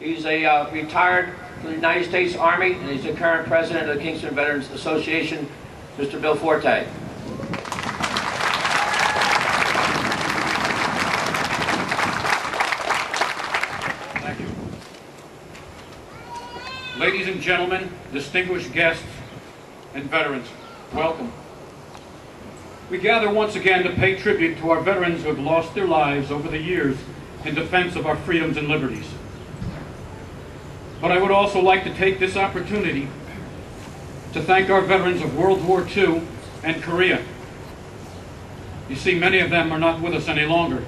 He's a retired from the United States Army, and he's the current president of the Kingston Veterans Association, Mr. Bill Forte. Thank you. Ladies and gentlemen, distinguished guests, and veterans, welcome. We gather once again to pay tribute to our veterans who have lost their lives over the years in defense of our freedoms and liberties. But I would also like to take this opportunity to thank our veterans of World War II and Korea. You see, many of them are not with us any longer.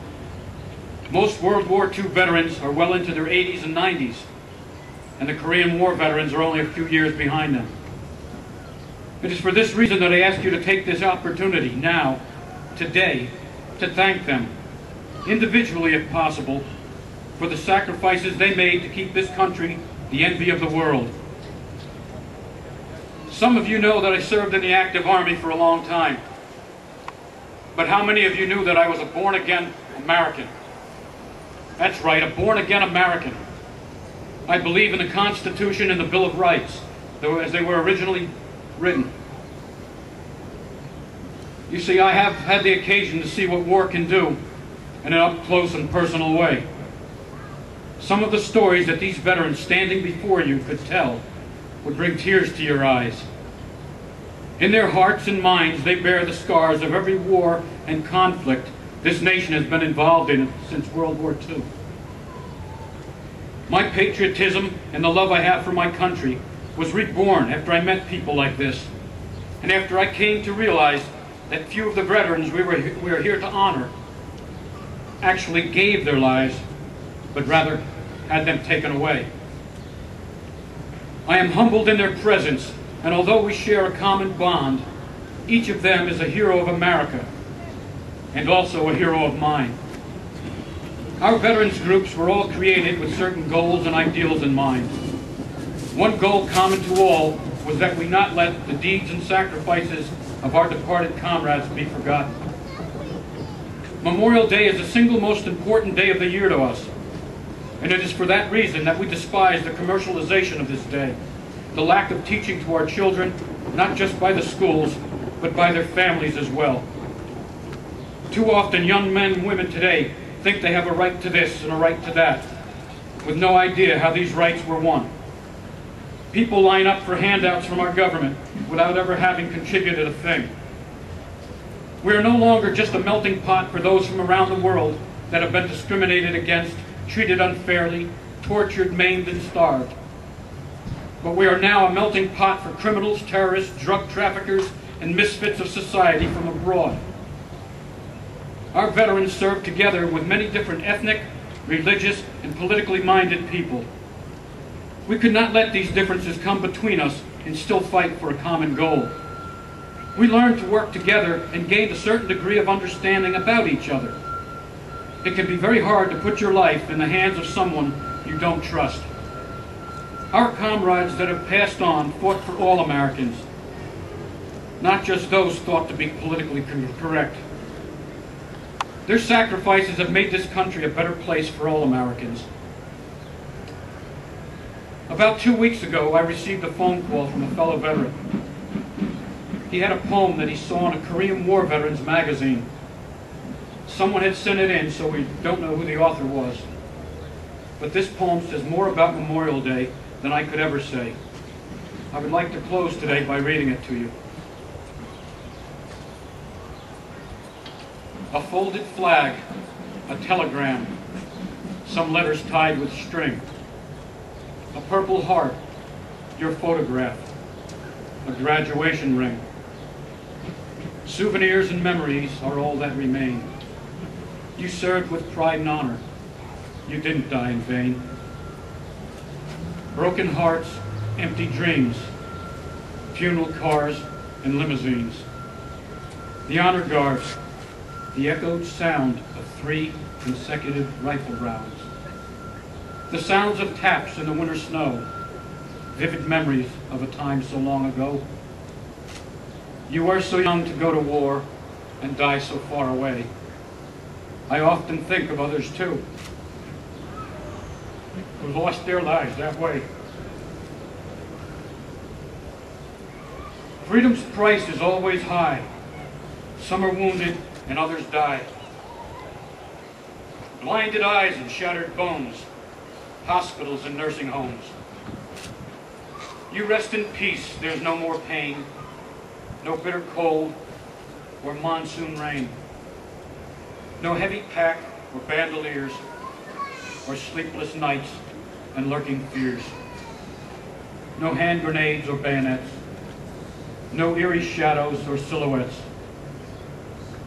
Most World War II veterans are well into their 80s and 90s, and the Korean War veterans are only a few years behind them. It is for this reason that I ask you to take this opportunity now, today, to thank them, individually if possible, for the sacrifices they made to keep this country the envy of the world. Some of you know that I served in the active army for a long time. But how many of you knew that I was a born-again American? That's right, a born-again American. I believe in the Constitution and the Bill of Rights, as they were originally written. You see, I have had the occasion to see what war can do in an up-close and personal way. Some of the stories that these veterans standing before you could tell would bring tears to your eyes. In their hearts and minds, they bear the scars of every war and conflict this nation has been involved in since World War II. My patriotism and the love I have for my country was reborn after I met people like this, and after I came to realize that few of the veterans we are here to honor actually gave their lives, but rather had them taken away. I am humbled in their presence, and although we share a common bond, each of them is a hero of America, and also a hero of mine. Our veterans groups were all created with certain goals and ideals in mind. One goal common to all was that we not let the deeds and sacrifices of our departed comrades be forgotten. Memorial Day is the single most important day of the year to us, and it is for that reason that we despise the commercialization of this day, the lack of teaching to our children, not just by the schools, but by their families as well. Too often young men and women today think they have a right to this and a right to that, with no idea how these rights were won. People line up for handouts from our government without ever having contributed a thing. We are no longer just a melting pot for those from around the world that have been discriminated against, treated unfairly, tortured, maimed, and starved. But we are now a melting pot for criminals, terrorists, drug traffickers, and misfits of society from abroad. Our veterans served together with many different ethnic, religious, and politically minded people. We could not let these differences come between us and still fight for a common goal. We learned to work together and gained a certain degree of understanding about each other. It can be very hard to put your life in the hands of someone you don't trust. Our comrades that have passed on fought for all Americans, not just those thought to be politically correct. Their sacrifices have made this country a better place for all Americans. About 2 weeks ago, I received a phone call from a fellow veteran. He had a poem that he saw in a Korean War Veterans magazine. Someone had sent it in, so we don't know who the author was. But this poem says more about Memorial Day than I could ever say. I would like to close today by reading it to you. A folded flag, a telegram, some letters tied with string, a purple heart, your photograph, a graduation ring. Souvenirs and memories are all that remain. You served with pride and honor. You didn't die in vain. Broken hearts, empty dreams, funeral cars and limousines. The honor guards, the echoed sound of 3 consecutive rifle rounds. The sounds of taps in the winter snow, vivid memories of a time so long ago. You are so young to go to war and die so far away. I often think of others too. who lost their lives that way. Freedom's price is always high. Some are wounded and others die. Blinded eyes and shattered bones, hospitals and nursing homes. You rest in peace, there's no more pain, no bitter cold or monsoon rain, no heavy pack or bandoliers, or sleepless nights and lurking fears, no hand grenades or bayonets, no eerie shadows or silhouettes,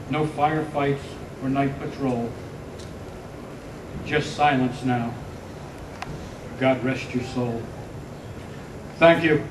no firefights or night patrol, just silence now. God rest your soul. Thank you.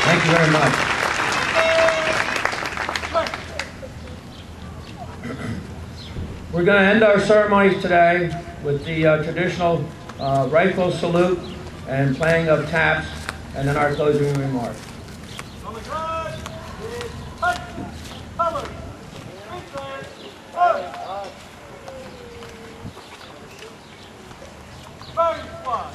Thank you very much. We're going to end our ceremonies today with the traditional rifle salute and playing of taps, and then our closing remarks. Burn squad!